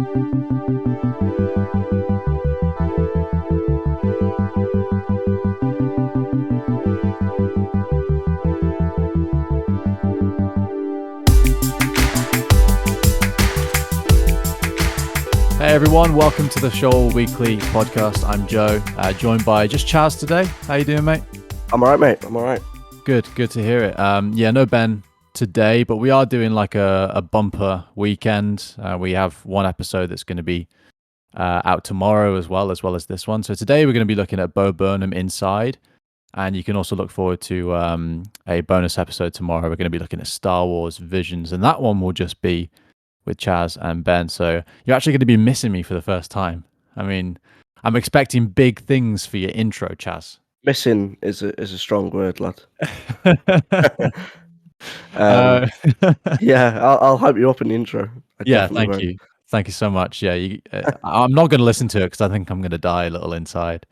Hey everyone, welcome to the Shoal Weekly Podcast. I'm Joe, joined by just Chaz today. How you doing, mate? I'm alright, mate. I'm alright. Good to hear it. No Ben today, but we are doing like a bumper weekend. We have one episode that's going to be out tomorrow as well as this one. So today we're going to be looking at Bo Burnham Inside, and you can also look forward to a bonus episode tomorrow. We're going to be looking at Star Wars Visions, and that one will just be with Chaz and Ben. So you're actually going to be missing me for the first time. I mean, I'm expecting big things for your intro, Chaz. Missing is a strong word, lad. Yeah, I'll hype you up in the intro. Thank you. Thank you so much. Yeah, I'm not going to listen to it because I think I'm going to die a little inside.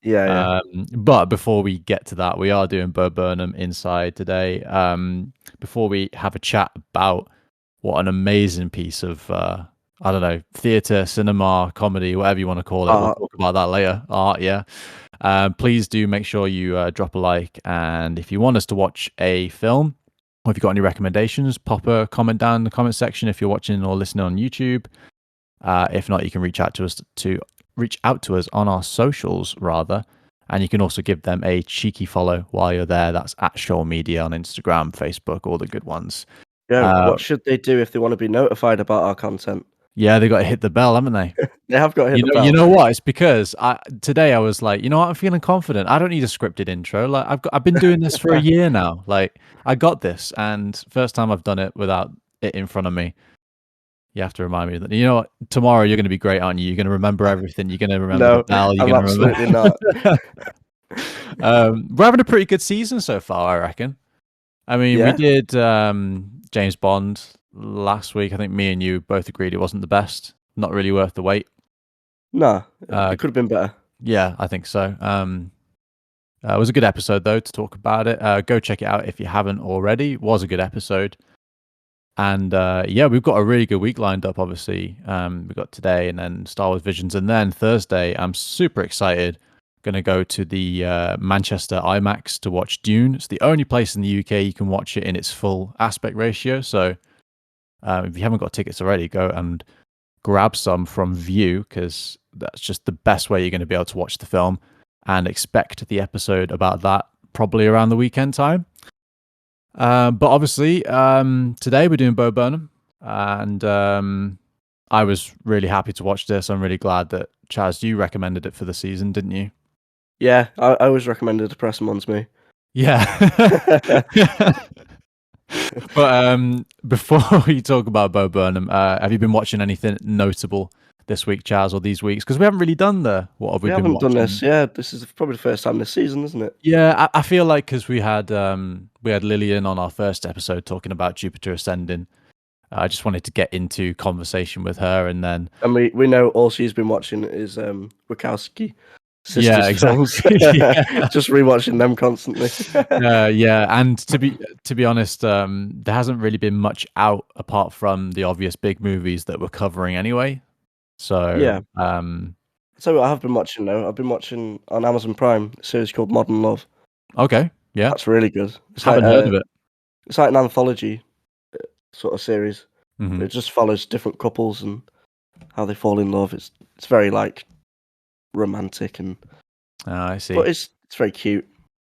Yeah. But before we get to that, we are doing Bo Burnham Inside today. Before we have a chat about what an amazing piece of, theatre, cinema, comedy, whatever you want to call it. We'll talk about that later. Art, yeah. Please do make sure you drop a like. And if you want us to watch a film, or if you've got any recommendations, pop a comment down in the comment section if you're watching or listening on YouTube. If not, you can reach out to us on our socials, rather. And you can also give them a cheeky follow while you're there. That's at Shoal Media on Instagram, Facebook, all the good ones. Yeah, what should they do if they want to be notified about our content? Yeah, they got to hit the bell, haven't they? They have got to hit the bell. You know what? It's because today I was like, you know what? I'm feeling confident. I don't need a scripted intro. Like I've been doing this for a year now. Like I got this, and first time I've done it without it in front of me. You have to remind me that, you know what? Tomorrow you're going to be great, aren't you? You're going to remember everything. You're going to remember the bell. You're I'm absolutely not. We're having a pretty good season so far, I reckon. I mean, we did James Bond last week. I think me and you both agreed it wasn't the best. Not really worth the wait. No, it could have been better. Yeah, I think so. It was a good episode, though, to talk about it. Go check it out if you haven't already. It was a good episode. And we've got a really good week lined up, obviously. We've got today and then Star Wars Visions. And then Thursday, I'm super excited. Going to go to the Manchester IMAX to watch Dune. It's the only place in the UK you can watch it in its full aspect ratio. So if you haven't got tickets already, go and grab some from View, because that's just the best way you're going to be able to watch the film, and expect the episode about that probably around the weekend time. But obviously, today we're doing Bo Burnham, and I was really happy to watch this. I'm really glad that, Chaz, you recommended it for the season, didn't you? Yeah, I was recommended to press them on to me. Yeah. But before we talk about Bo Burnham, have you been watching anything notable this week, Chaz, or these weeks? Because we haven't really done what have we been watching? We haven't done this. Yeah, this is probably the first time this season, isn't it? Yeah, I feel like because we had Lillian on our first episode talking about Jupiter Ascending. I just wanted to get into conversation with her, and we know all she's been watching is Wachowski sisters. Yeah, exactly. Just rewatching them constantly. And to be honest, there hasn't really been much out apart from the obvious big movies that we're covering anyway. So yeah. So what I have been watching though, I've been watching on Amazon Prime a series called Modern Love. Okay, yeah, that's really good. Haven't heard of it. It's like an anthology sort of series. Mm-hmm. It just follows different couples and how they fall in love. It's very like romantic and I see. But it's very cute.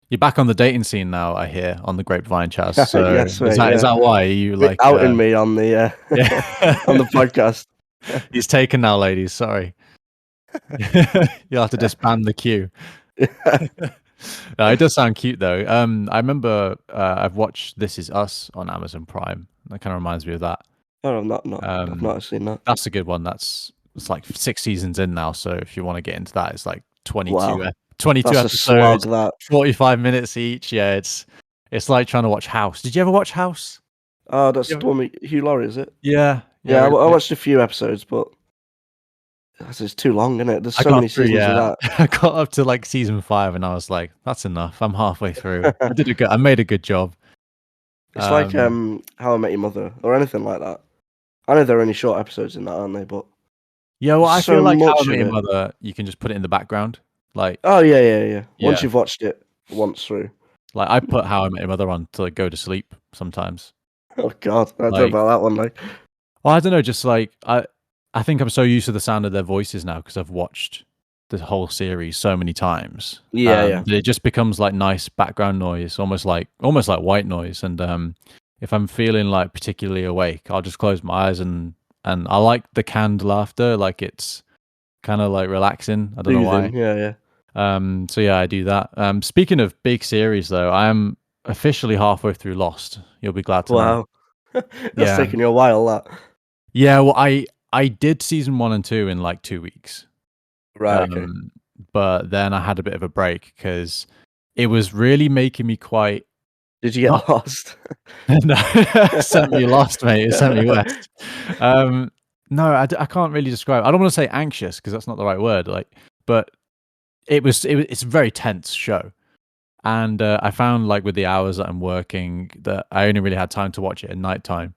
You're back on the dating scene now, I hear, on the grapevine, Chaz. So yes, mate, is that why? Are you like outing me on the on the podcast? He's taken now, ladies. Sorry. You'll have to disband the queue. It does sound cute though. I remember I've watched This Is Us on Amazon Prime. That kind of reminds me of that. Oh, I've not seen that. That's a good one. It's like 6 seasons in now. So if you want to get into that, it's like 22 episodes, 45 minutes each. Yeah, it's like trying to watch House. Did you ever watch House? Oh, that's the one with Hugh Laurie, is it? Yeah. I watched a few episodes, but it's too long, isn't it? There's so many seasons of that. I got up to like season 5 and I was like, that's enough. I'm halfway through. I made a good job. It's like How I Met Your Mother or anything like that. I know there are only short episodes in that, aren't they? But Yeah, well, There's I feel so like How I much Met of Your it. Mother, you can just put it in the background. Like, Oh yeah. Once yeah, you've watched it once through. like I put How I Met Your Mother on to like, go to sleep sometimes. Oh God, I don't know Like, about that one. Like, well, I don't know, just like I think I'm so used to the sound of their voices now because I've watched the whole series so many times. yeah. That it just becomes like nice background noise, almost like white noise. And if I'm feeling like particularly awake, I'll just close my eyes and I like the canned laughter, like it's kind of like relaxing. I don't know why. Soothing. Yeah. So yeah, I do that. Speaking of big series though, I am officially halfway through Lost. You'll be glad to know. Wow. That's Yeah. taken you a while. That. Yeah, well, I did season 1 and 2 in like 2 weeks. Right. Okay. Um, but then I had a bit of a break because it was really making me quite Did you not get lost? no, sent me lost, mate. It sent me west. Um, no, I can't really describe. I don't want to say anxious because that's not the right word. Like, but it's a very tense show. And I found like with the hours that I'm working that I only really had time to watch it at nighttime.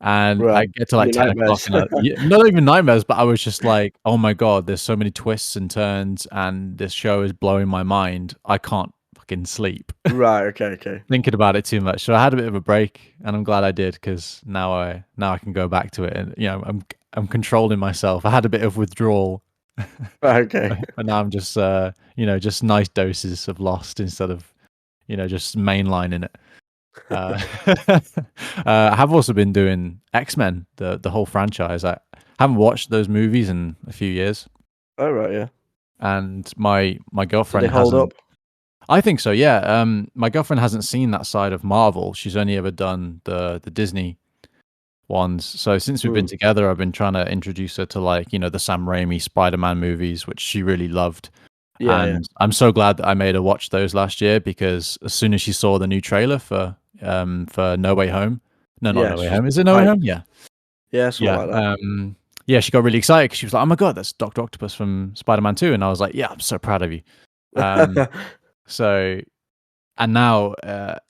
And I Right. get to like Your 10 o'clock nightmares. and not even nightmares, but I was just like, oh my God, there's so many twists and turns and this show is blowing my mind. I can't fucking sleep Right. Okay. thinking about it too much. So I had a bit of a break and I'm glad I did because now I can go back to it and I'm controlling myself. I had a bit of withdrawal, Right. Okay. but now I'm just just nice doses of Lost instead of just mainlining it. Uh, I have also been doing X-Men, the whole franchise. I haven't watched those movies in a few years, All right. Yeah. and my Do they girlfriend hold up? hasn't. I think so, yeah. My girlfriend hasn't seen that side of Marvel. She's only ever done the Disney ones. So since we've been Mm. together, I've been trying to introduce her to like the Sam Raimi Spider-Man movies, which she really loved. Yeah. And I'm so glad that I made her watch those last year because as soon as she saw the new trailer for No Way Home, no, not Yeah. No Way She's Home, is it No Way hyped. Home? Yeah, Yeah. Something yeah, like that. yeah. She got really excited because she was like, "Oh my God, that's Doctor Octopus from Spider-Man 2," and I was like, "Yeah, I'm so proud of you." Um, so and now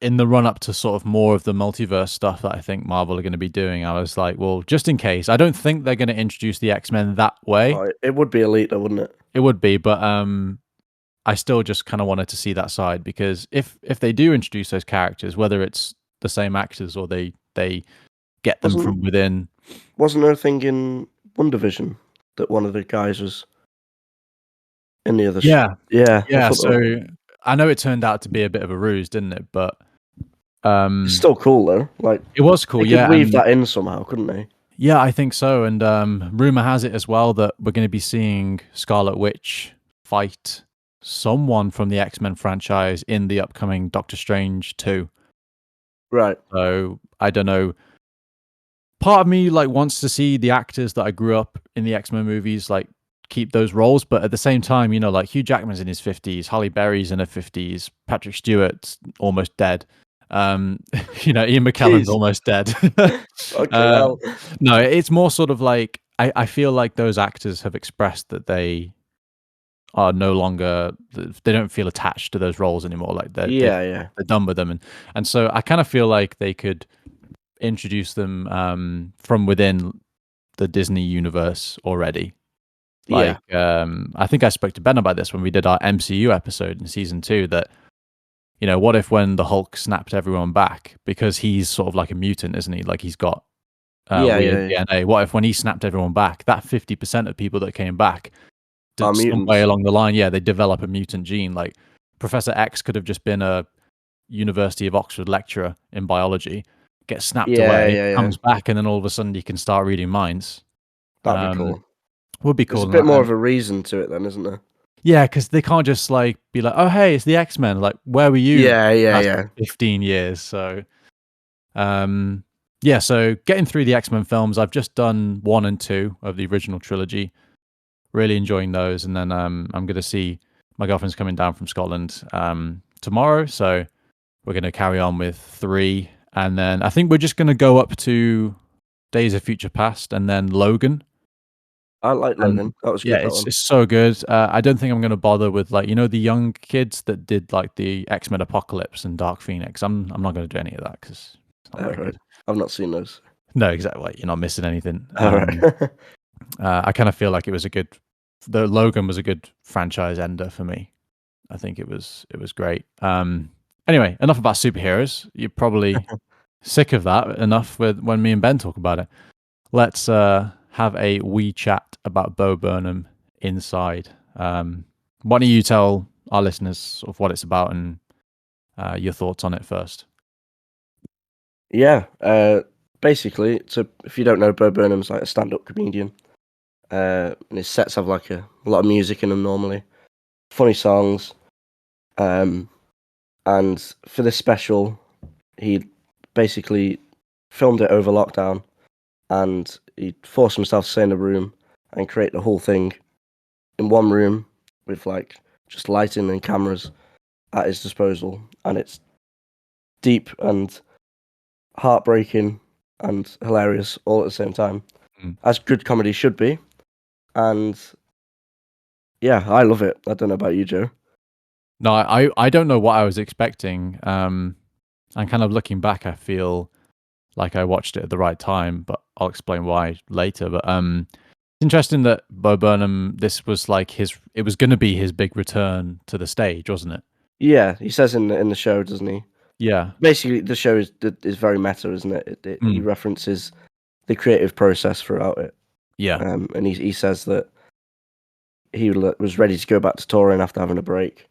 in the run up to sort of more of the multiverse stuff that I think Marvel are going to be doing, I was like, well, just in case, I don't think they're going to introduce the X-Men that way. Oh, it would be elite, though, wouldn't it? It would be, but I still just kind of wanted to see that side because if they do introduce those characters, whether it's the same actors or they get them Wasn't from within. wasn't there a thing in One Division that one of the guys was in the other? Yeah, Yeah, I yeah. thought that So I know it turned out to be a bit of a ruse, didn't it? But it's still cool though. Like it was they cool, could yeah. weave And that in somehow, couldn't they? yeah, I think so. And rumor has it as well that we're going to be seeing Scarlet Witch fight someone from the X-Men franchise in the upcoming Doctor Strange 2. Right. So I don't know. Part of me like wants to see the actors that I grew up in the X-Men movies like keep those roles, but at the same time, like Hugh Jackman's in his 50s, Halle Berry's in her 50s, Patrick Stewart's almost dead. Ian McKellen's Jeez. almost dead. Okay. uh, Well. no, it's more sort of like I feel like those actors have expressed that they are no longer they don't feel attached to those roles anymore. Like Yeah. they're done with them, and so I kind of feel like they could introduce them from within the Disney universe already. Yeah. Like, I think I spoke to Ben about this when we did our MCU episode in season 2. That what if when the Hulk snapped everyone back because he's sort of like a mutant, isn't he? Like he's got weird Yeah. DNA. What if when he snapped everyone back, that 50% of people that came back Are did some way mutants. along the line, yeah, they develop a mutant gene. Like Professor X could have just been a University of Oxford lecturer in biology, gets snapped away, Yeah. comes back, and then all of a sudden he can start reading minds. That'd be Um, cool. would be There's a cool. bit more And of a reason to it then, isn't there? yeah, because they can't just like be like, oh hey, it's the X-Men. Like, where were you last Yeah. 15 years? So yeah, so getting through the X-Men films, I've just done 1 and 2 of the original trilogy. Really enjoying those, and then I'm gonna see my girlfriend's coming down from Scotland tomorrow, so we're gonna carry on with 3, and then I think we're just gonna go up to Days of Future Past, and then Logan. I like And Logan. That was yeah, good. That it's one. it's so good. I don't think I'm gonna bother with like the young kids that did like the X-Men Apocalypse and Dark Phoenix. I'm not gonna do any of that because it's not All very right. good. I've not seen those. No, exactly. You're not missing anything. All right. I kind of feel like it was the Logan was a good franchise ender for me. I think it was great. Anyway, enough about superheroes. You're probably sick of that enough with when me and Ben talk about it. Let's have a wee chat about Bo Burnham inside. Why don't you tell our listeners sort of what it's about and your thoughts on it first? Yeah, basically, so if you don't know, Bo Burnham's like a stand-up comedian, and his sets have like a lot of music in them normally, funny songs, and for this special, he basically filmed it over lockdown, and he forced himself to stay in a room and create the whole thing in one room with like just lighting and cameras at his disposal, and it's deep and heartbreaking and hilarious all at the same time, Mm. as good comedy should be. And yeah, I love it. I don't know about you, Joe. No, I don't know what I was expecting. And kind of looking back, I feel like I watched it at the right time, but I'll explain why later. But it's interesting that Bo Burnham, this was like it was going to be his big return to the stage, wasn't it? Yeah, he says in the show, doesn't he? Yeah. Basically, the show is very meta, isn't it? He Mm. references the creative process throughout it, Yeah. and he says that he was ready to go back to touring after having a break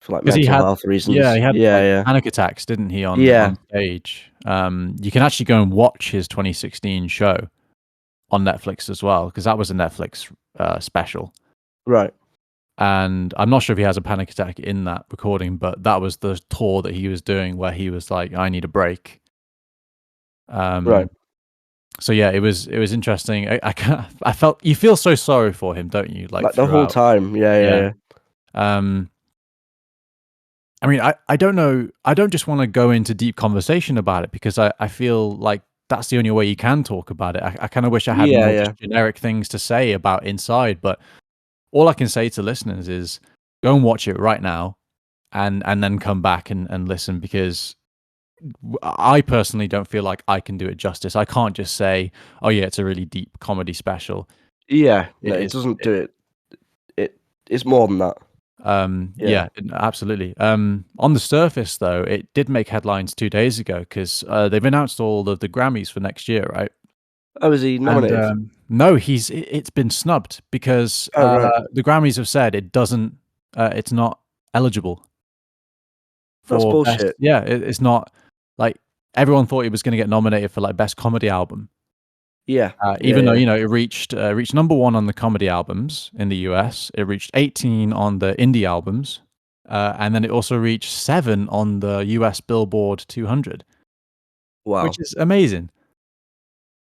for like Because mental health reasons. he had Yeah, like yeah, panic attacks, didn't he, yeah. on stage? You can actually go and watch his 2016 show on Netflix as well, because that was a Netflix special. Right. And I'm not sure if he has a panic attack in that recording, but that was the tour that he was doing where he was like, I need a break. Right. So yeah, it was interesting. I felt you feel so sorry for him, don't you? Like Like the whole throughout. time. Yeah, yeah, Yeah. yeah. I mean, I don't know. I don't just want to go into deep conversation about it because I feel like that's the only way you can talk about it. I kind of wish I had Yeah, more yeah. just generic things to say about Inside, but all I can say to listeners is go and watch it right now and then come back and listen, because I personally don't feel like I can do it justice. I can't just say, "Oh yeah, it's a really deep comedy special." Yeah. It No, it is. doesn't do it. It's more than that. Yeah. Yeah, absolutely. On the surface, though, it did make headlines 2 days ago because they've announced all of the Grammys for next year, right? Oh, is he And nominated? no, it's been snubbed because Oh, right. the Grammys have said it's not eligible That's for best. bullshit. Yeah, it's not like everyone thought it was going to get nominated for like best comedy album. Yeah. Yeah, Even though yeah. it reached number one on the comedy albums in the US, it reached 18 on the indie albums, and then it also reached 7 on the US Billboard 200, which Wow. is amazing.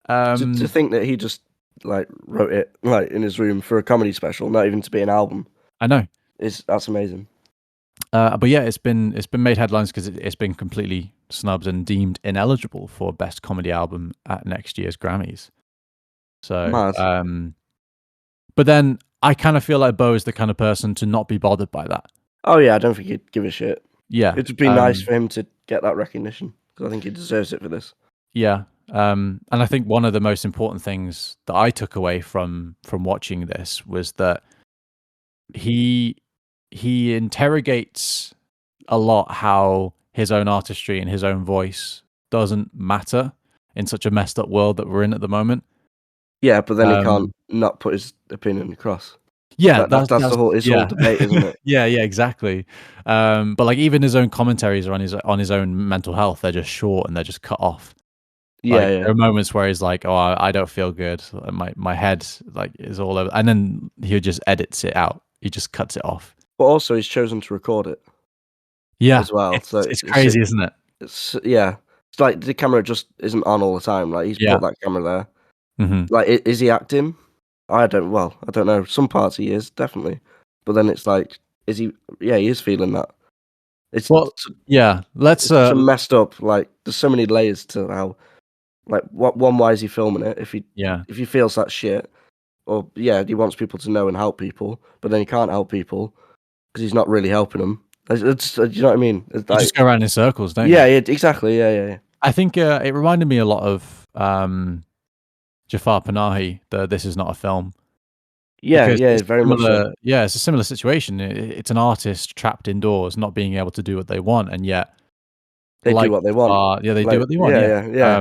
To think that he just like wrote it like in his room for a comedy special, not even to be an album, I know, that's amazing. but yeah, it's been made headlines because it's been completely snubbed and deemed ineligible for best comedy album at next year's Grammys. So, Mad. but then I kind of feel like Bo is the kind of person to not be bothered by that. Oh yeah, I don't think he'd give a shit. Yeah. It'd be nice for him to get that recognition because I think he deserves it for this. Yeah. And I think one of the most important things that I took away from watching this was that he he interrogates a lot how his own artistry and his own voice doesn't matter in such a messed up world that we're in at the moment. Yeah, but then he can't Um, not put his opinion across. yeah, That's the that's whole his whole yeah. debate, isn't it? Yeah, exactly. But like even his own commentaries are on his own mental health, they're just short and they're just cut off. Yeah, Like, yeah. there are moments where he's like, "Oh, I don't feel good. My head, like, is all over," and then he just edits it out. He just cuts it off. But also he's chosen to record it Yeah, as well. So it's crazy, isn't it? it's yeah. It's like the camera just isn't on all the time. Like he's Yeah. put that camera there. Mhm. Like, is he acting? I don't. Well, I don't know. Some parts he is definitely, but then it's like, is he? Yeah, he is feeling that. It's Well, yeah, let's, it's such a messed up. Like, there's so many layers to how. Like, what one? Why is he filming it? yeah. If he feels that shit, or yeah, he wants people to know and help people, but then he can't help people because he's not really helping them. You know what I mean? It's You like, just go around in circles, don't yeah, you? yeah, exactly. Yeah, yeah, yeah. I think, it reminded me a lot of, Jafar Panahi, the "This Is Not a Film," Yeah, because yeah, it's very much so. similar. Yeah, it's a similar situation. It's an artist trapped indoors, not being able to do what they want, and yet, They do like what they want. Jafar, yeah, they do Like, what they want. yeah, Yeah, yeah, yeah,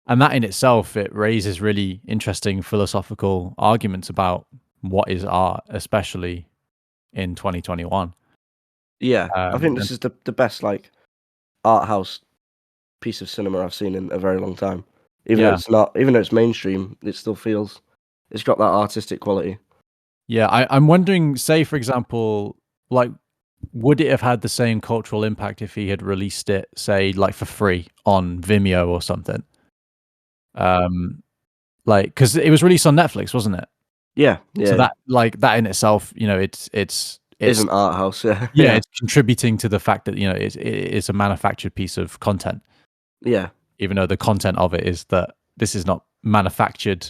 and that in itself, it raises really interesting philosophical arguments about what is art, especially in 2021. yeah. I think And this is the best like art house piece of cinema I've seen in a very long time. yeah, Even though it's mainstream, it still feels it's got that artistic quality. yeah, I'm wondering, say for example, like, would it have had the same cultural impact if he had released it, say, like for free on Vimeo or something? Um, like, because it was released on Netflix, wasn't it? Yeah, So yeah. that, like, that in itself, it's Isn't art house, yeah, yeah, yeah, it's contributing to the fact that, it's a manufactured piece of content, yeah, even though the content of it is that this is not manufactured,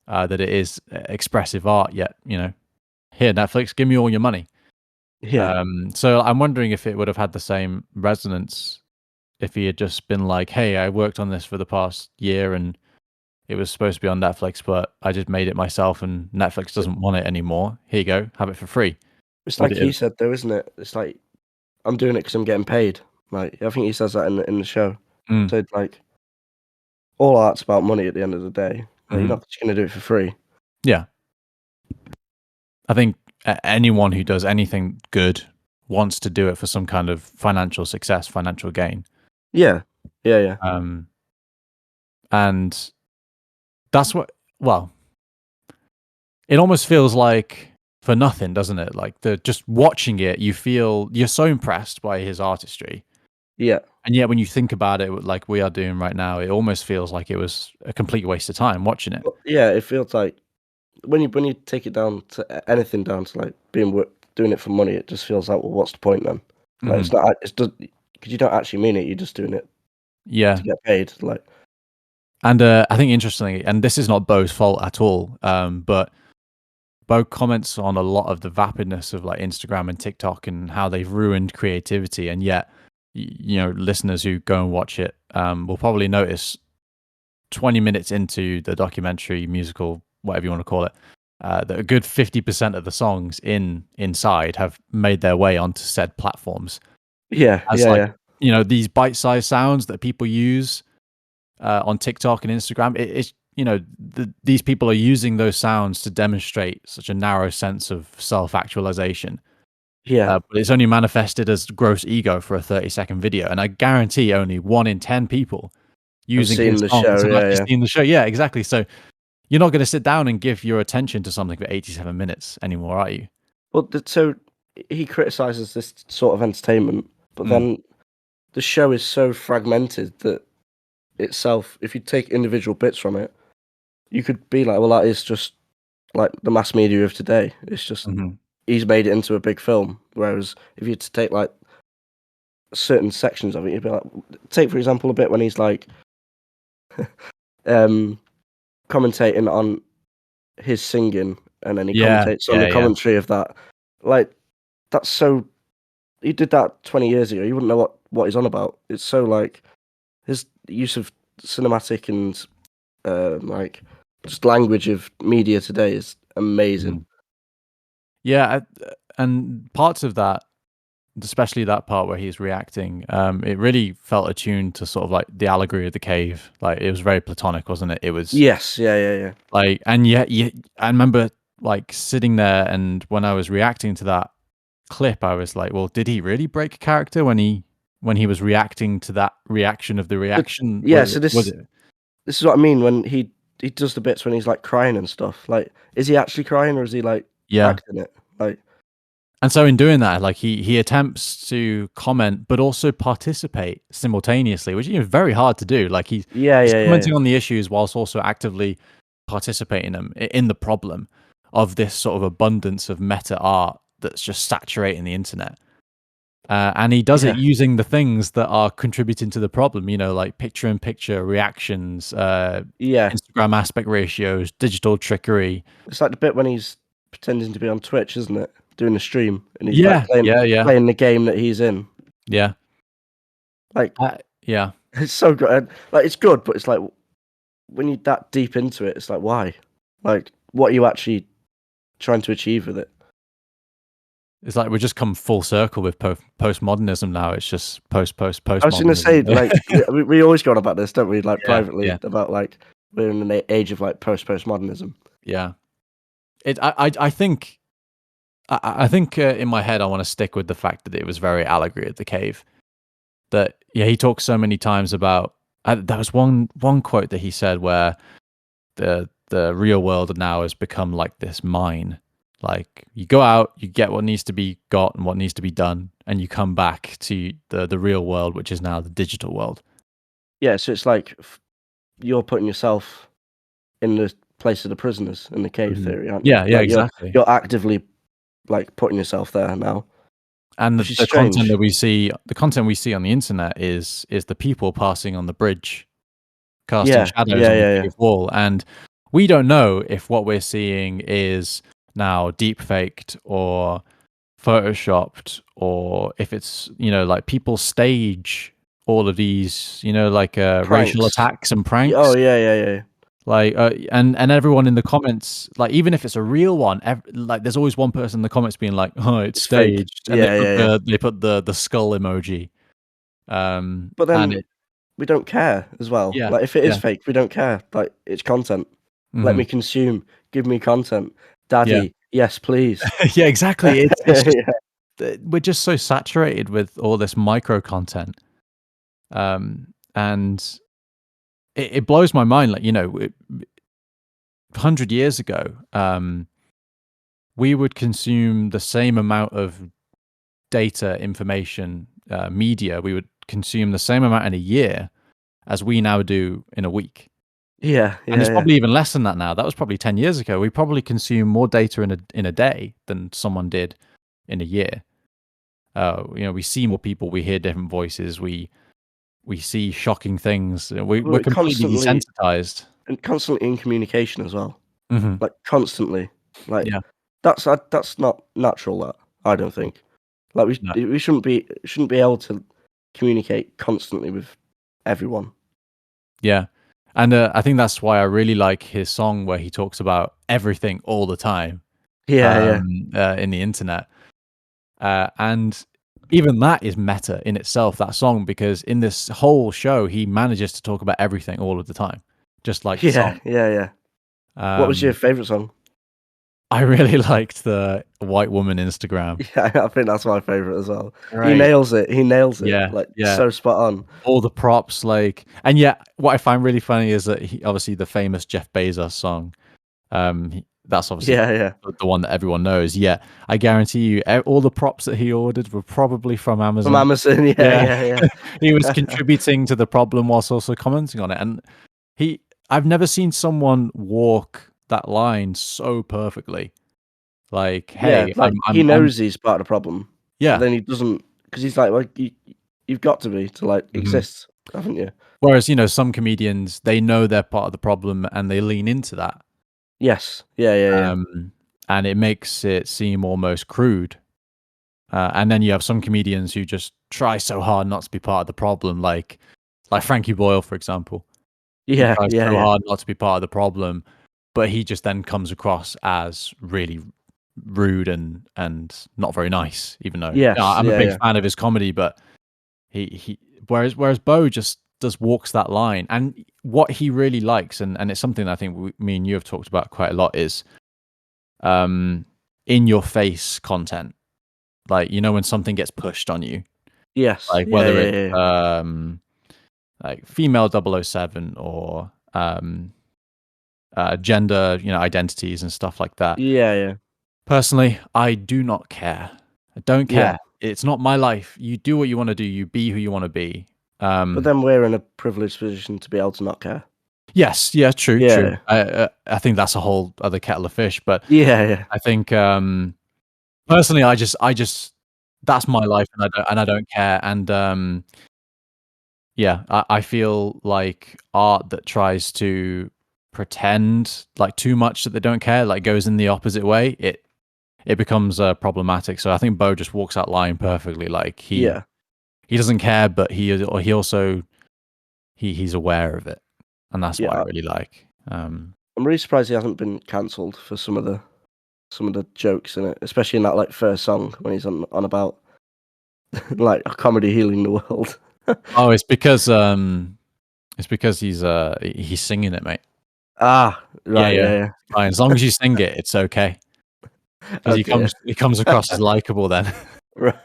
that it is expressive art, yet, "Here, Netflix, give me all your money." yeah. So I'm wondering if it would have had the same resonance if he had just been like, "Hey, I worked on this for the past year and it was supposed to be on Netflix, but I just made it myself and Netflix doesn't want it anymore. Here you go, have it for free." It's Would like it he have said though, isn't it? It's like I'm doing it because 'cause I'm getting paid. Like, I think he says that in the show. Mm, So, like, all art's about money at the end of the day. Like, you're mhm. not just gonna do it for free. Yeah. I think anyone who does anything good wants to do it for some kind of financial success, financial gain. Yeah. Yeah, yeah. Um, and that's what, well, it almost feels like for nothing, doesn't it? Like the just watching it, you feel you're so impressed by his artistry. Yeah. And yet when you think about it like we are doing right now, it almost feels like it was a complete waste of time watching it. But, yeah, it feels like when you take it down to anything down to, like, being wor doing it for money, it just feels like, well, what's the point then? Like, Mhm. it's not it's does because you don't actually mean it, you're just doing it to Yeah. get paid, like And, I think interestingly, and this is not Bo's fault at all, but Bo comments on a lot of the vapidness of like Instagram and TikTok and how they've ruined creativity. And yet, listeners who go and watch it, will probably notice 20 minutes into the documentary, musical, whatever you want to call it, that a good 50% of the songs inside have made their way onto said platforms yeah, as yeah, like, yeah. these bite-sized sounds that people use on TikTok and Instagram. It's these people are using those sounds to demonstrate such a narrow sense of self-actualization, Yeah. but it's only manifested as gross ego for a 30-second video. And I guarantee only 1 in 10 people I've using his seen the songs show, have yeah, actually yeah. seen the show. Yeah, exactly. So you're not going to sit down and give your attention to something for 87 minutes anymore, are you? Well, so he criticizes this sort of entertainment, but Mm, then the show is so fragmented that itself, if you take individual bits from it, you could be like, well, that is just like the mass media of today. It's just mhm. he's made it into a big film. Whereas if you to take like certain sections of it, you'd be like, take for example a bit when he's like um commentating on his singing, and then he Yeah, commentates on the yeah, yeah. commentary of that. Like that's so. He did that 20 years ago. You wouldn't know what he's on about. It's so like his use of cinematic and like just language of media today is amazing. Mhm. Yeah, and parts of that, especially that part where he's reacting, it really felt attuned to sort of like the allegory of the cave. Like it was very platonic, wasn't it? It was Yes, yeah, yeah, yeah, like, and yet, I remember like sitting there, and when I was reacting to that clip, I was like, well, did he really break character when he was reacting to that reaction of the but reaction? yeah. Was So it? Was it? this is what I mean when he does the bits when he's like crying and stuff. Like, is he actually crying or is he like Yeah. acting it? Like, And so in doing that, like he attempts to comment, but also participate simultaneously, which is very hard to do. Like yeah, he's yeah, yeah, yeah, commenting on the issues whilst also actively participating in the problem of this sort of abundance of meta art that's just saturating the internet. And he does it yeah, using the things that are contributing to the problem, like picture-in-picture reactions, yeah. Instagram aspect ratios, digital trickery. It's like the bit when he's pretending to be on Twitch, isn't it? Doing a stream and he's like Yeah, yeah, yeah, playing the game that he's in. yeah, Like, yeah. it's so good. Like, it's good, but it's like when you're that deep into it, it's like, why? Like, what are you actually trying to achieve with it? It's like we've just come full circle with postmodernism now. It's just I was gonna say, postmodernism. like, we always go on about this, don't we? Like, Yeah, privately, yeah, about, like, we're in an age of, like, postmodernism. yeah. I think I think in my head I want to stick with the fact that it was very allegory at the cave. That yeah, he talks so many times about. There was one quote that he said where the real world now has become like this mine. Like you go out, you get what needs to be got and what needs to be done, and you come back to the real world, which is now the digital world. Yeah, so it's like you're putting yourself in the place of the prisoners in the cave Mhm. theory, aren't you? Yeah, yeah, Like, exactly. you're actively, like, putting yourself there now, And which is the content strange. that we see, the content we see on the internet is the people passing on the bridge, casting Yeah, shadows yeah, on the yeah, yeah. cave wall, and we don't know if what we're seeing is now deep faked or photoshopped, or if it's like people stage all of these like racial Pranks. attacks and Oh, pranks, yeah, yeah, yeah. like and everyone in the comments, like even if it's a real one, like there's always one person in the comments being like, oh, it's It's fake. staged, and Yeah, yeah, yeah. they put the skull emoji, But and then it we don't care as well. yeah, Like, if it is yeah, fake, we don't care. Like, it's content. Let hmm me consume. Give me content. yeah. Daddy, yes, please. Yeah, exactly. It's just Yeah. we're just so saturated with all this micro content, and it blows my mind. Like 100 years ago, we would consume the same amount of data, information, media. We would consume the same amount in a year as we now do in a week. Yeah, And it's yeah, yeah. probably even less than that now. That was probably 10 years ago. We probably consume more data in a day than someone did in a year. We see more people, we hear different voices, we see shocking things. We're We're completely constantly desensitized. in communication as well. Hmm. Like, constantly. Like, Yeah. that's not natural, that, I don't think. Like, No. we shouldn't be able to communicate constantly with everyone. Yeah. And I think that's why I really like his song where he talks about everything all the time, Yeah, yeah. in the internet. And even that is meta in itself, that song, because in this whole show, he manages to talk about everything all of the time, just like the Yeah, song. yeah, yeah. What was your Um, favourite song? I really liked the white woman Instagram. Yeah, I think that's my favourite as well. He Right. nails it. He nails it, Yeah. like, Yeah. so spot on. All the props, like, and yet, what I find really funny is that obviously the famous Jeff Bezos song. That's obviously Yeah, yeah. the one that everyone knows. Yeah, I guarantee you, all the props that he ordered were probably from From Amazon. Amazon, yeah, Yeah, yeah, he was yeah. contributing to the problem whilst also commenting on it. And he, I've never seen someone walk that line so perfectly. Like, Yeah, hey, like, he I'm knows he's part of the problem, but yeah. then he doesn't, because he's like, "Well, you've got to be to, like, Mhm. exist, haven't you?" Whereas some comedians, they know they're part of the problem and they lean into that. Yes. Yeah, yeah, yeah. Um, and it makes it seem almost crude. And then you have some comedians who just try so hard not to be part of the problem, like Frankie Boyle, for example. He Yeah, tries yeah, so yeah. hard not to be part of the problem, but he just then comes across as really rude and not very nice. Even though Yes, I'm a yeah, big yeah. fan of his comedy, but he whereas Bo just walks that line, and what he really likes, and it's something that I think me and you have talked about quite a lot, is um in your face content. Like, when something gets pushed on you, Yes. like Yeah, whether yeah, it's, yeah, yeah. like female 007 or, gender, identities and stuff like that. Yeah, yeah. Personally, I do not care. I don't care. Yeah. It's not my life. You do what you wanna do. You be who you wanna be. But Um, then we're in a privileged position to be able to not care. yes, yeah, true, true. Yeah. I think that's a whole other kettle of fish, but Yeah, yeah. I think, personally, I just that's my life, and I don't care, and, yeah, I feel like art that tries to pretend like too much that they don't care, like goes in the opposite way, it becomes problematic. So I think Bo just walks that line perfectly. Like Yeah. he doesn't care, but he also he's aware of it. and that's what I Yeah, really like. I'm really surprised he hasn't been cancelled for some of the jokes in it, especially in that like first song when he's on about like a comedy healing the world. Oh, it's because he's singing it, mate. Ah, Yeah, right, yeah. yeah, Fine. As long as you sing it, it's okay. yeah. Because Okay, yeah. he comes across as likable then. Right.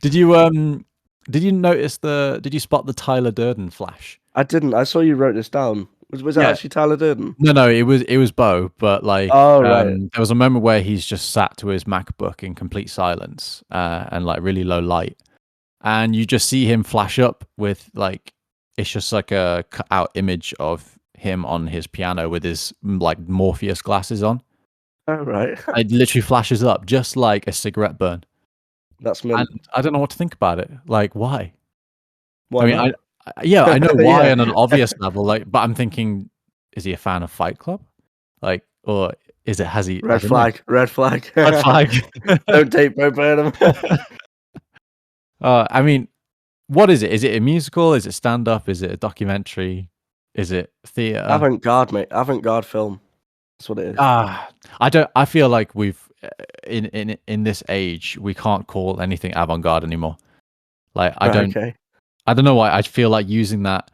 Did you notice did you spot the Tyler Durden flash? I didn't. I saw you wrote this down. Was it Yeah. actually Tyler Durden? No, it was Bo, but like Oh, right. there was a moment where he's just sat to his MacBook in complete silence, and like really low light. And you just see him flash up with like it's just like a cut out image of him on his piano with his like Morpheus glasses on. Oh, right. It literally flashes up just like a cigarette burn. That's And mint. I don't know what to think about it. Like, why? I Why mean, not? yeah, I know why Yeah. on an obvious level, like, but I'm thinking, is he a fan of Fight Club? Like, or has he? I Red don't know. flag. Red flag. Red flag. Don't date Bo Burnham. I mean, what is it? Is it a musical? Is it stand up? Is it a documentary? Is it theater? Avant-garde, mate. Avant-garde film. That's what it is. Ah, I don't. I feel like we've in this age we can't call anything avant garde anymore. Like Right, okay. I don't know why. I feel like using that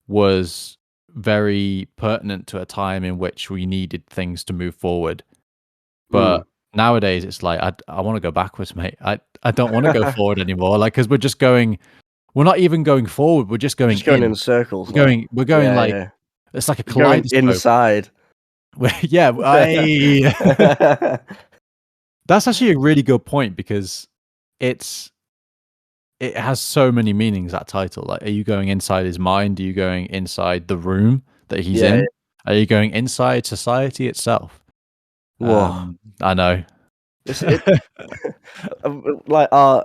was very pertinent to a time in which we needed things to move forward. Mm. But nowadays, it's like I want to go backwards, mate. I don't want to go forward anymore. Like because we're not even going forward. We're just going Just going in in. circles now. We're going Yeah, like yeah. it's like a You're going kaleidoscope. inside. Yeah, that's actually a really good point because it's it has so many meanings, that title. Like, are you going inside his mind? Are you going inside the room that he's Yeah, yeah. in? Are you going inside society itself? Whoa. I know. It's it like our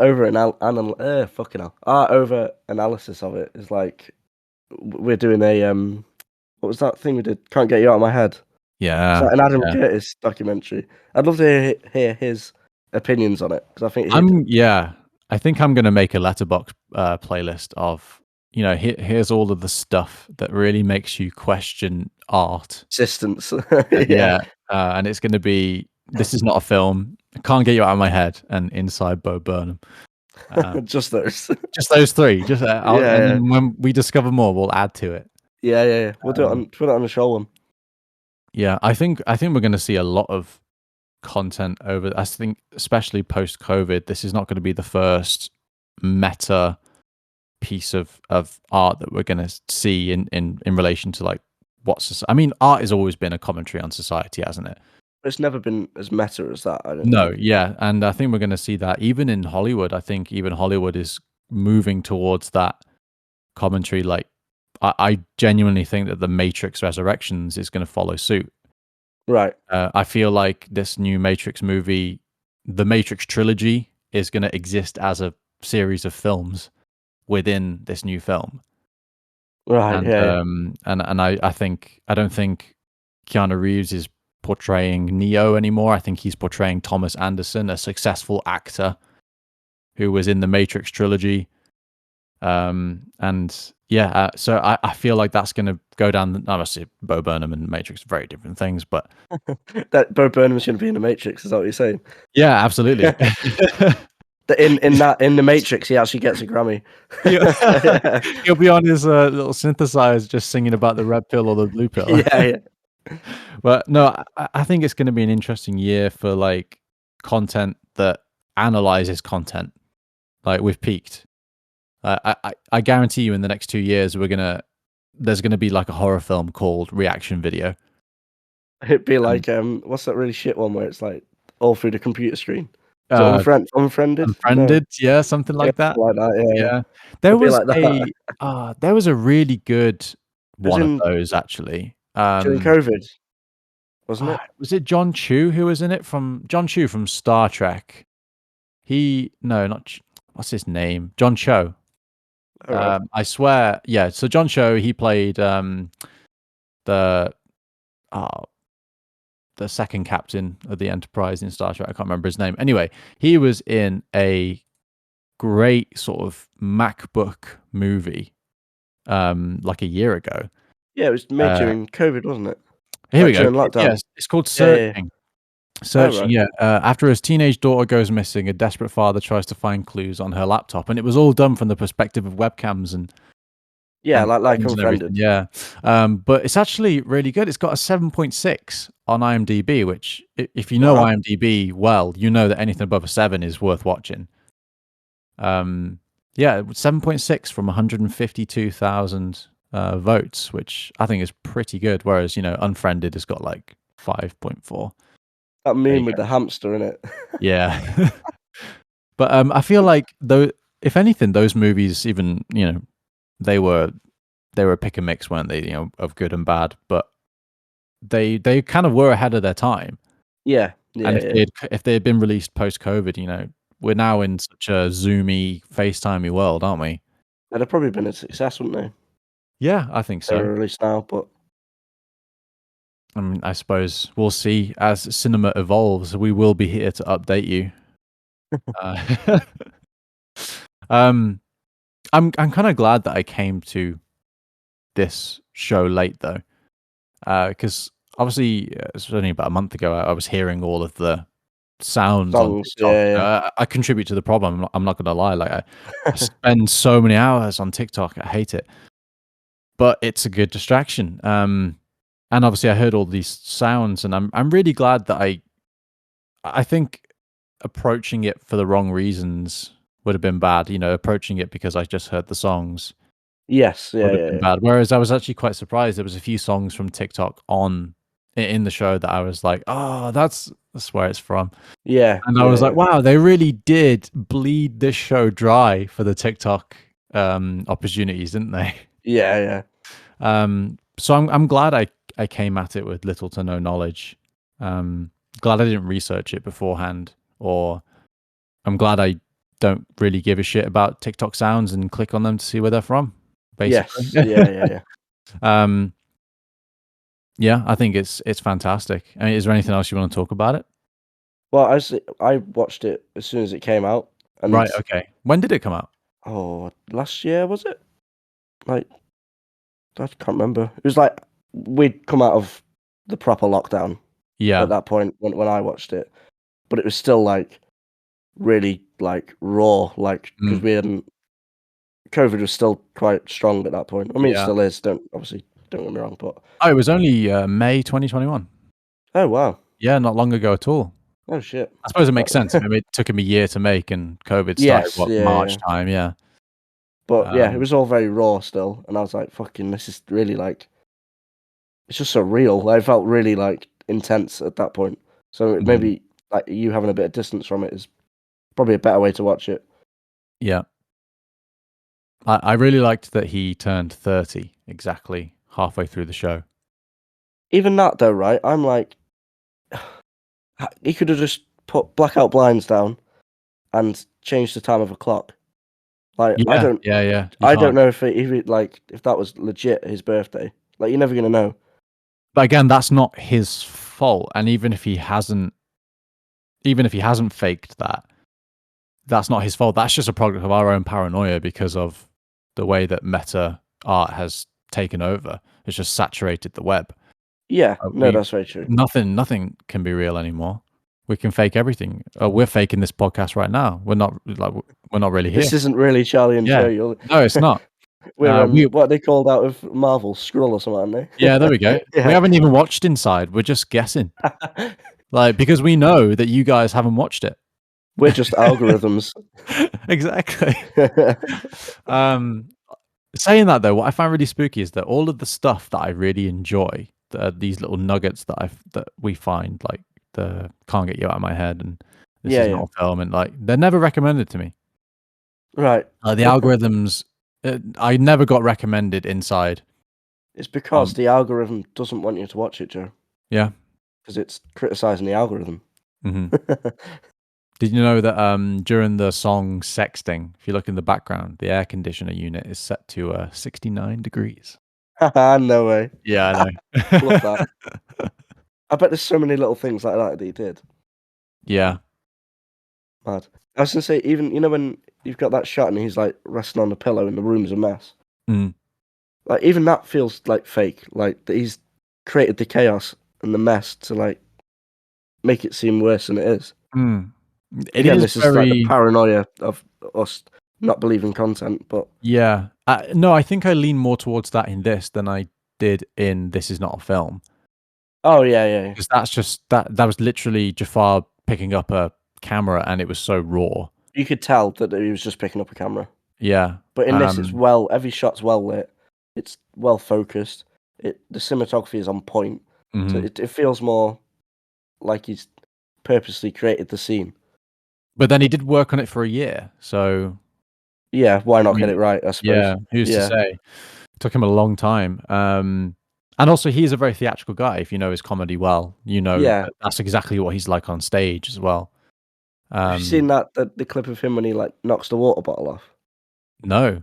fucking hell. Our over analysis of it is like we're doing a what was that thing we did? Can't Get You Out of My Head. It's Yeah, like an Adam yeah. Curtis documentary. I'd love to hear his opinions on it because I think he'd Yeah. I think I'm gonna make a letterbox playlist of here's all of the stuff that really makes you question art. assistance. And Yeah. yeah, and it's gonna be this is not a film. I can't get you out of my head and inside Bo Burnham. Uh, Just those. just those three. Just Yeah, and yeah. then when we discover more, we'll add to it. Yeah, yeah, yeah. We'll Um, put it on the show one. yeah, I think we're going to see a lot of content over. I think especially post COVID, this is not going to be the first meta piece of art that we're going to see in relation to like what's. I mean, art has always been a commentary on society, hasn't it? It's never been as meta as that, I don't No, think. yeah, and I think we're going to see that even in Hollywood. I think even Hollywood is moving towards that commentary. Like, I genuinely think that the Matrix Resurrections is going to follow suit. Right. I feel like this new Matrix movie, the Matrix trilogy, is going to exist as a series of films within this new film. Right, And yeah, yeah. I don't think Keanu Reeves is portraying Neo anymore. I think he's portraying Thomas Anderson, a successful actor who was in the Matrix trilogy. And yeah, so I feel like that's going to go down. Obviously, Bo Burnham and Matrix are very different things, but That Bo Burnham's gonna be in the Matrix, is that what you're saying? yeah, absolutely. That in the Matrix he actually gets a Grammy. He'll, Yeah. he'll be on his little synthesizer just singing about the red pill or the blue pill. Yeah, yeah. But no, I think it's going to be an interesting year for like content that analyzes content. Like we've peaked. I guarantee you in the next 2 years there's gonna be like a horror film called Reaction Video. It'd be And like, what's that really shit one where it's like all through the computer screen? Is it uh, Unfriended? No. Unfriended, yeah, something Yeah, like that. something like that, yeah, yeah. Yeah, It'd be like that. there was a really good It was one of in those actually. during COVID, wasn't it? Was it John Chu who was in it from John Chu from Star Trek? No, not what's his name? John Cho. Alright. I swear, yeah. So John Cho, he played the uh, the second captain of the Enterprise in Star Trek. I can't remember his name. Anyway, he was in a great sort of MacBook movie like a year ago. Yeah, it was made Uh, during COVID, wasn't it? Here we Like go. during lockdown. Yes, it's called Yeah, yeah, yeah. Searching. Oh, Searching, right. yeah. After his teenage daughter goes missing, a desperate father tries to find clues on her laptop, and it was all done from the perspective of webcams Yeah, and like phones and everything. Unfriended. Yeah, but it's actually really good. It's got a 7.6 on IMDb, which, if you know Wow. IMDb well, you know that anything above a 7 is worth watching. Yeah, 7.6 from 152,000 votes, which I think is pretty good. Whereas, Unfriended has got like 5.4. That There you meme with go. the hamster in it. Yeah. But I feel like, though, if anything, those movies, even, they were a pick and mix, weren't they? Of good and bad, but they kind of were ahead of their time. Yeah, And yeah, if yeah. they had been released post COVID, we're now in such a Zoomy, FaceTimey world, aren't we? They'd have probably been a success, wouldn't they? Yeah, I think They so. were released now, but I mean, I suppose we'll see as cinema evolves. We will be here to update you. Uh, um, I'm kind of glad that I came to this show late though, because obviously it's only about a month ago. I was hearing all of the sounds on songs, TikTok. yeah, I contribute to the problem. I'm not gonna lie. Like I yeah. spend so many hours on TikTok. I hate it, but it's a good distraction. And obviously I heard all these sounds, and I'm really glad that I think approaching it for the wrong reasons would have been bad. Approaching it because I just heard the songs Yes, yeah, would have yeah, been yeah. bad. Whereas I was actually quite surprised. There was a few songs from TikTok in the show that I was like, "Oh, that's where it's from." Yeah, And I yeah, was like, yeah. "Wow, they really did bleed this show dry for the TikTok opportunities, didn't they?" Yeah, yeah. So I'm glad I came at it with little to no knowledge. Glad I didn't research it beforehand, or I'm glad I don't really give a shit about TikTok sounds and click on them to see where they're from, basically. Yes, yeah, yeah, yeah. Um, yeah, I think it's fantastic. I mean, is there anything else you want to talk about it? Well, I watched it as soon as it came out, Right, and okay. When did it come out? last year was it? Like, I can't remember. It was like we'd come out of the proper lockdown at Yeah. that point when I watched it, but it was still like really like raw, like because Mm, we hadn't COVID was still quite strong at that point. I mean, it yeah. still is. Don't get me wrong, but Oh, it was only May 2021. oh wow, Yeah, not long ago at all. oh shit. I suppose it makes sense. That- It took him a year to make, and COVID started, yes, what, yeah, March yeah. time? Yeah. But yeah, it Um, was all very raw still, and I was like, fucking, this is really like it's just so real. I felt really like intense at that point. So mhm. maybe like you having a bit of distance from it is probably a better way to watch it. Yeah. I really liked that he turned 30 exactly halfway through the show. Even that though, right? I'm like, he could have just put blackout blinds down and changed the time of a clock. Like, Yeah, yeah, yeah. You I don't can't. know if that was legit his birthday. Like, you're never gonna know. But again, that's not his fault. And even if he hasn't faked that, that's not his fault. That's just a product of our own paranoia because of the way that meta art has taken over. It's just saturated the web. Yeah, no, We that's very true. nothing can be real anymore. We can fake everything. We're faking this podcast right now. We're not really here. This isn't really Charlie and Yeah. Joe. You're No, it's not. we're We what are they called out of Marvel? Skrull or something, aren't Yeah, there we go. they? We Yeah. haven't even watched Inside. We're just guessing. Like, because we know that you guys haven't watched it. We're just algorithms. Exactly. Um, Saying that though, what I find really spooky is that all of the stuff that I really enjoy, these little nuggets that we find, like the "Can't Get You Out of My Head" and "This Yeah, Is yeah. Not a Film," and like they're never recommended to me. Right. The algorithms, I never got recommended Inside. It's because Um, the algorithm doesn't want you to watch it, Joe, yeah. because it's criticizing the algorithm. Hmm. Did you know that during the song "Sexting," if you look in the background, the air conditioner unit is set to 69 degrees? No way. Yeah, I Love that. know. I bet there's so many little things like that he did. Yeah. Mad. I was gonna say, even when you've got that shot and he's like resting on the pillow and the room's a mess. Mm. Like even that feels like fake. Like that he's created the chaos and the mess to like make it seem worse than it is. Mm. It Again, is this is like the very, paranoia of us not believing content, but yeah. No, I think I lean more towards that in this than I did in This Is Not a Film. oh yeah, yeah, yeah. Because that's just that was literally Jafar picking up a camera and it was so raw. You could tell that he was just picking up a camera. Yeah. But in this, it's well, every shot's well lit. It's well focused. The cinematography is on point, so mhm. it feels more like he's purposely created the scene. But then he did work on it for a year, so Yeah, why I not get mean, it right? I suppose. yeah, who's to Yeah, say? Took him a long time. And also he's a very theatrical guy. If you know his comedy well, you know yeah. that that's exactly what he's like on stage as well. Have you seen Um, that the clip of him when he like knocks the water bottle off? no,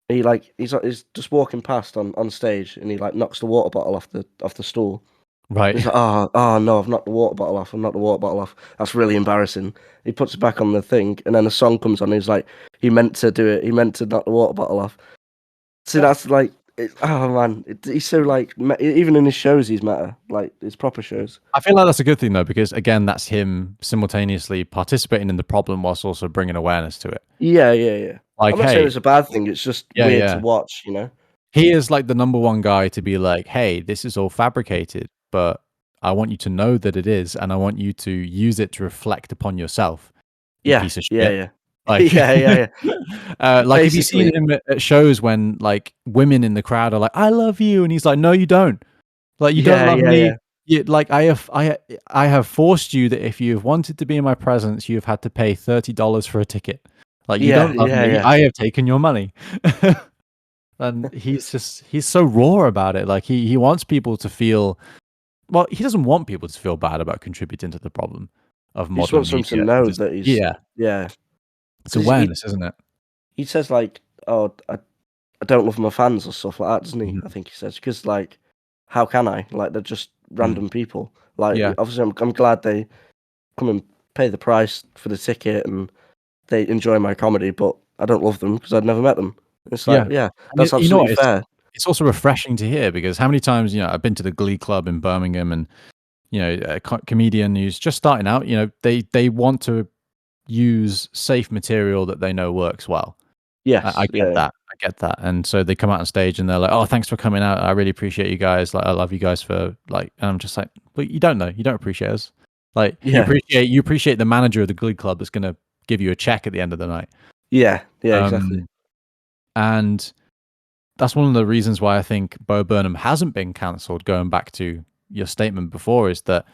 He like he's just walking past on stage and he like knocks the water bottle off the stool. right. He's like, oh no, I've knocked the water bottle off. I've knocked the water bottle off. That's really embarrassing. He puts it back on the thing, and then the song comes on. And he's like, he meant to do it. He meant to knock the water bottle off. So that's like, oh man, he's so like, even in his shows, he's meta. Like his proper shows. I feel like that's a good thing though, because again, that's him simultaneously participating in the problem whilst also bringing awareness to it. Yeah, yeah, yeah. Like, I'm not saying hey, it's a bad thing. It's just yeah, weird to yeah. watch, you know? He is like the number one guy to be like, hey, this is all fabricated, but I want you to know that it is, and I want you to use it to reflect upon yourself, you Yeah, piece of yeah, shit. yeah, Like, yeah, yeah, yeah. like, have you seen Basically, him at shows when like women in the crowd are like, "I love you," and he's like, "No, you don't. Like, you don't yeah, love yeah, me. yeah, Like, I have forced you that if you've wanted to be in my presence, you've had to pay $30 for a ticket. Like, you yeah, don't love yeah, me. yeah. I have taken your money." And he's so raw about it. Like he wants people to feel well, he doesn't want people to feel bad about contributing to the problem of He just modern wants them to media. know Just that he's, yeah, yeah, it's because awareness, isn't it? he says like, oh, I don't love my fans or stuff like that, doesn't he? I Mhm. think he says because like, how can I? Like they're just Mm. random people. Like Yeah, obviously, I'm glad they come and pay the price for the ticket and they enjoy my comedy, but I don't love them because I'd never met them. It's like, yeah. yeah, And that's you know absolutely what? fair. It's also refreshing to hear because how many times, I've been to the Glee Club in Birmingham and, a comedian who's just starting out, they want to use safe material that they know works well. I Yes, get yeah, that. I get that. And so they come out on stage and they're like, "Oh, thanks for coming out. I really appreciate you guys. Like, I love you guys for like." And I'm just like, "But you don't know. You don't appreciate us. Like, yeah, you appreciate the manager of the Glee Club that's gonna give you a check at the end of the night." yeah, yeah, exactly. Um, and that's one of the reasons why I think Bo Burnham hasn't been cancelled. Going back to your statement before, is that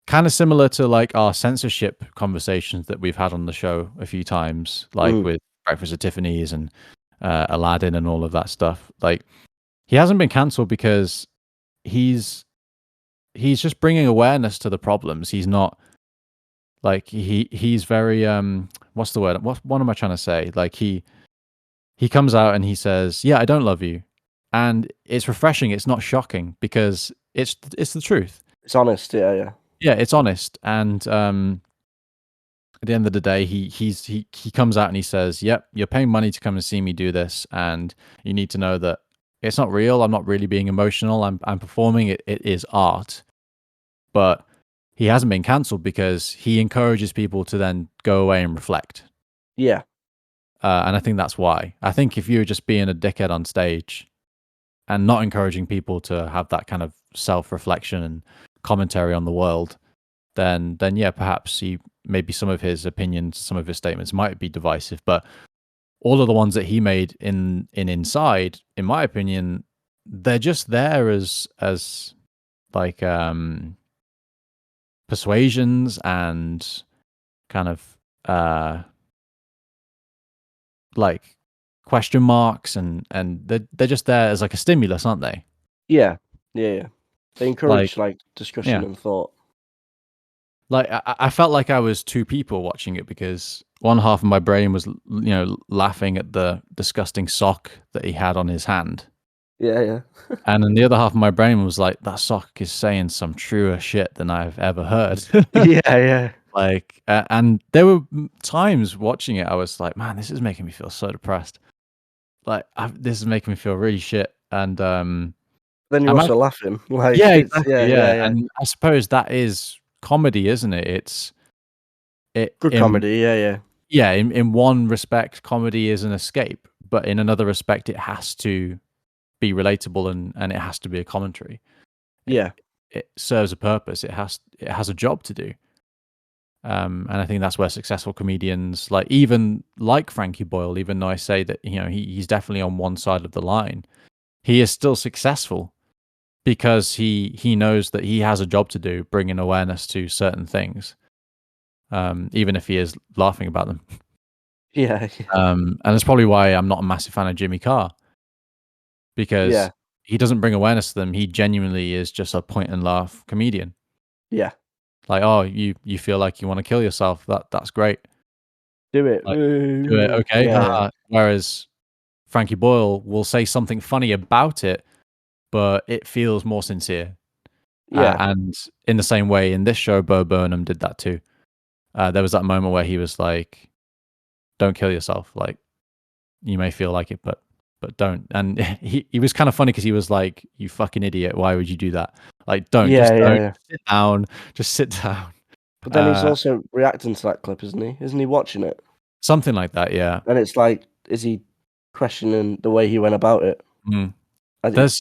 kind of similar to like our censorship conversations that we've had on the show a few times, like Mm, with Breakfast at Tiffany's and Aladdin and all of that stuff. Like he hasn't been cancelled because he's he's just bringing awareness to the problems. He's not like he's very what's the word? What am I trying to say? Like he comes out and he says, "Yeah, I don't love you," and it's refreshing. It's not shocking because it's the truth. it's honest, yeah, yeah, Yeah, it's honest and at the end of the day, he comes out and he says, "Yep, you're paying money to come and see me do this, and you need to know that it's not real. I'm not really being emotional. I'm performing. It is art." But he hasn't been cancelled because he encourages people to then go away and reflect. yeah, And I think that's why. I think if you're just being a dickhead on stage and not encouraging people to have that kind of self-reflection and commentary on the world, then yeah, perhaps maybe some of his opinions, some of his statements might be divisive, but all of the ones that he made in Inside, in my opinion, they're just there as like persuasions and kind of like question marks and they're just there as like a stimulus, aren't they? yeah, yeah, yeah. They Like encourage like discussion yeah. and thought. Like I felt like I was two people watching it because one half of my brain was laughing at the disgusting sock that he had on his hand. Yeah, yeah, And then the other half of my brain was like, that sock is saying some truer shit than I've ever heard. yeah, yeah, Like, and there were times watching it, I was like, man, this is making me feel so depressed. like this is making me feel really shit. And Then you're I'm also laughing. Like yeah, it's exactly, yeah, yeah. and I suppose that is comedy, isn't it? It Good in comedy. Yeah. yeah, in one respect, comedy is an escape, but in another respect, it has to be relatable and it has to be a commentary. It Yeah. it serves a purpose. It has a job to do. And I think that's where successful comedians, like even like Frankie Boyle, even though I say that he's definitely on one side of the line, he is still successful because he knows that he has a job to do, bringing awareness to certain things, even if he is laughing about them. Yeah. And that's probably why I'm not a massive fan of Jimmy Carr, because Yeah. he doesn't bring awareness to them. He genuinely is just a point and laugh comedian. Yeah. Like, oh, you feel like you want to kill yourself. That's great. Do it. Like, do it, okay. Yeah. Haha. Whereas Frankie Boyle will say something funny about it, but it feels more sincere. Yeah. And in the same way, in this show, Bo Burnham did that too. There was that moment where he was like, "Don't kill yourself. Like, you may feel like it, but don't." And he was kind of funny because he was like, "You fucking idiot! Why would you do that? Like, don't. Yeah. Just Yeah. don't. Yeah. Sit down. Just sit down." But then he's Uh, also reacting to that clip, isn't he? Isn't he watching it? Something like that. Yeah. And it's like, is he questioning the way he went about it? Mm. I think.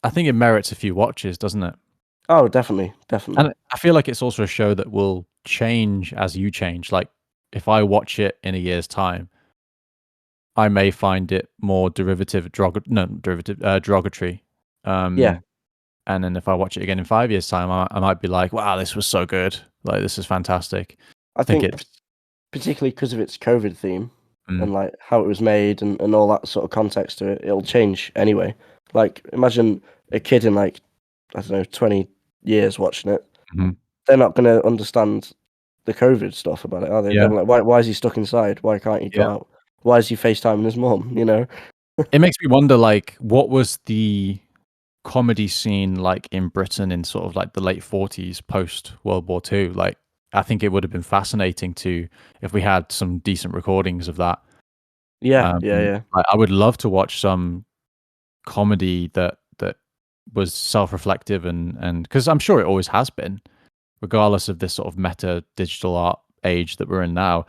I think it merits a few watches, doesn't it? Oh, definitely. Definitely. And I feel like it's also a show that will change as you change. Like, if I watch it in a year's time, I may find it more derogatory. Yeah. And then if I watch it again in 5 years' time, I might be like, "Wow, this was so good! Like, this is fantastic." I I think think it's particularly because of its COVID theme mm, and like how it was made and all that sort of context to it, it'll change anyway. Like imagine a kid in like I don't know 20 years watching it. mhm. They're not going to understand the COVID stuff about it, are they? They're Yeah, like, why is he stuck inside? Why can't he go yeah. out? Why is he FaceTiming his mum? You know? It makes me wonder, like, what was the comedy scene like in Britain in sort of like the late 40s post World War II? Like, I think it would have been fascinating to if we had some decent recordings of that. Yeah, yeah. I would love to watch some comedy that was self-reflective and because I'm sure it always has been, regardless of this sort of meta digital art age that we're in now.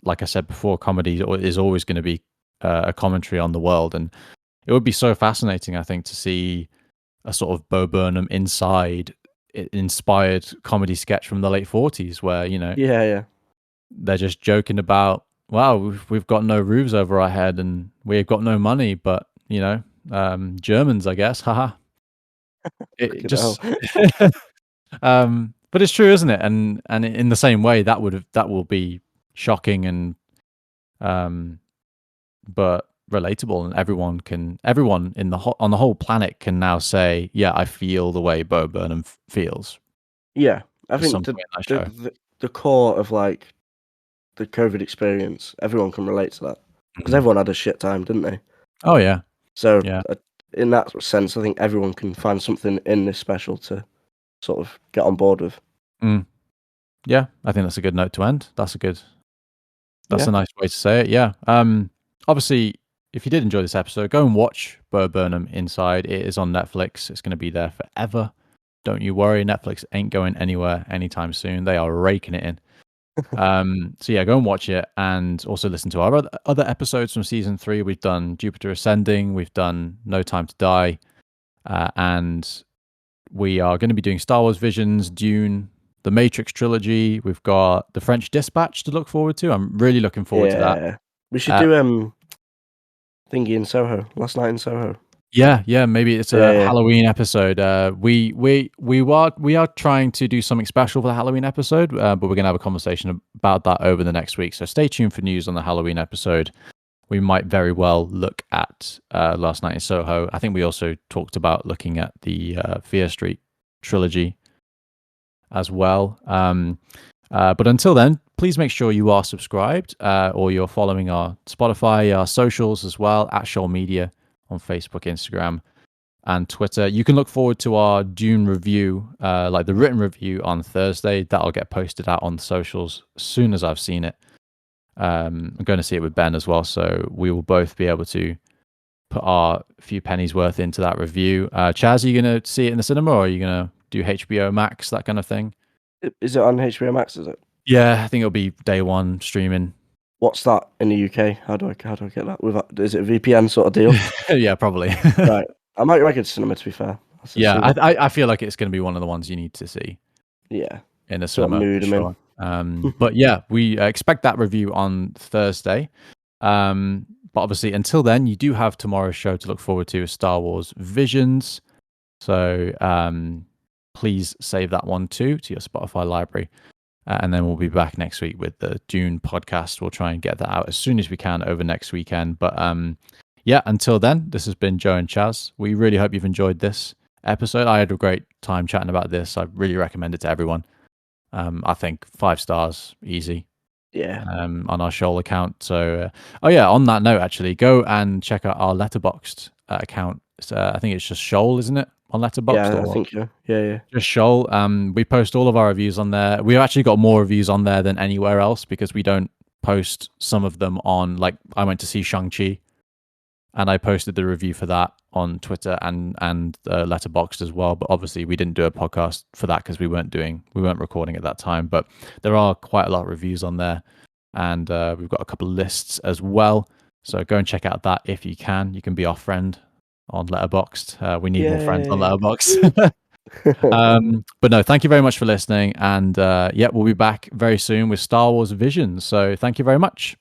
Like I said before, comedy is always going to be a commentary on the world, and it would be so fascinating, I think, to see a sort of Bo Burnham inside inspired comedy sketch from the late 40s where, Yeah. they're just joking about, wow, we've got no roofs over our head and we've got no money, but, Germans, I guess, haha. It Fucking hell. just, but it's true, isn't it? And in the same way, that will be shocking and, um, but relatable, and everyone on the whole planet can now say, yeah, I feel the way Bo Burnham feels Yeah. I at some think point in that the show. the, the core of like the COVID experience, everyone can relate to that because Mhm. everyone had a shit time, didn't they? Oh yeah, So yeah, in that sense, I think everyone can find something in this special to sort of get on board with. mm, yeah. I think that's a good note to end. That's Yeah. a nice way to say it. Yeah. Obviously, if you did enjoy this episode, go and watch Bo Burnham Inside. It is on Netflix. It's going to be there forever. Don't you worry. Netflix ain't going anywhere anytime soon. They are raking it in. So yeah, go and watch it, and also listen to our other episodes from season 3. We've done Jupiter Ascending. We've done No Time to Die, and we are going to be doing Star Wars Visions, Dune, the Matrix trilogy. We've got the French Dispatch to look forward to. I'm really looking forward to that. Yeah. We should Uh, do thingy in Soho. Last night in Soho. yeah, maybe it's a Yeah. Halloween episode. We are trying to do something special for the Halloween episode, but we're going to have a conversation about that over the next week. So stay tuned for news on the Halloween episode. We might very well look at Last Night in Soho. I think we also talked about looking at the Fear Street trilogy as well. But until then, please make sure you are subscribed or you're following our Spotify, our socials as well, at Shoal Media on Facebook, Instagram, and Twitter. You can look forward to our Dune review, like the written review on Thursday. That'll get posted out on the socials as soon as I've seen it. I'm going to see it with Ben as well, so we will both be able to put our few pennies worth into that review. Chaz, are you going to see it in the cinema, or are you going to do HBO Max, that kind of thing? Is it on HBO Max? Is it? Yeah, I think it'll be day one streaming. What's that in the UK? How do I get that? Is it a VPN sort of deal? Yeah, probably. Right. I might make it to cinema, to be fair. Let's just Yeah, see what. I feel like it's going to be one of the ones you need to see Yeah. in a Sort of cinema for mood I'm in. sure. But yeah, we expect that review on Thursday. But obviously, until then, you do have tomorrow's show to look forward to, Star Wars Visions. So please save that one too to your Spotify library. And then we'll be back next week with the Dune podcast. We'll try and get that out as soon as we can over next weekend. But yeah, until then, this has been Joe and Chaz. We really hope you've enjoyed this episode. I had a great time chatting about this. I really recommend it to everyone. I think 5 stars, easy. Yeah. On our Shoal account. So, oh yeah, on that note, actually, go and check out our Letterboxd account. I think it's just Shoal, isn't it? On Letterboxd, Yeah, I or think so. Yeah. just Shoal. We post all of our reviews on there. We've actually got more reviews on there than anywhere else because we don't post some of them on. Like, I went to see Shang-Chi, and I posted the review for that on Twitter and Letterboxd as well. But obviously, we didn't do a podcast for that because we weren't recording at that time. But there are quite a lot of reviews on there, and we've got a couple of lists as well. So go and check out that if you can. You can be our friend on Letterboxd. We need more friends on Letterboxd. But no, thank you very much for listening, and yeah, we'll be back very soon with Star Wars Visions. So thank you very much.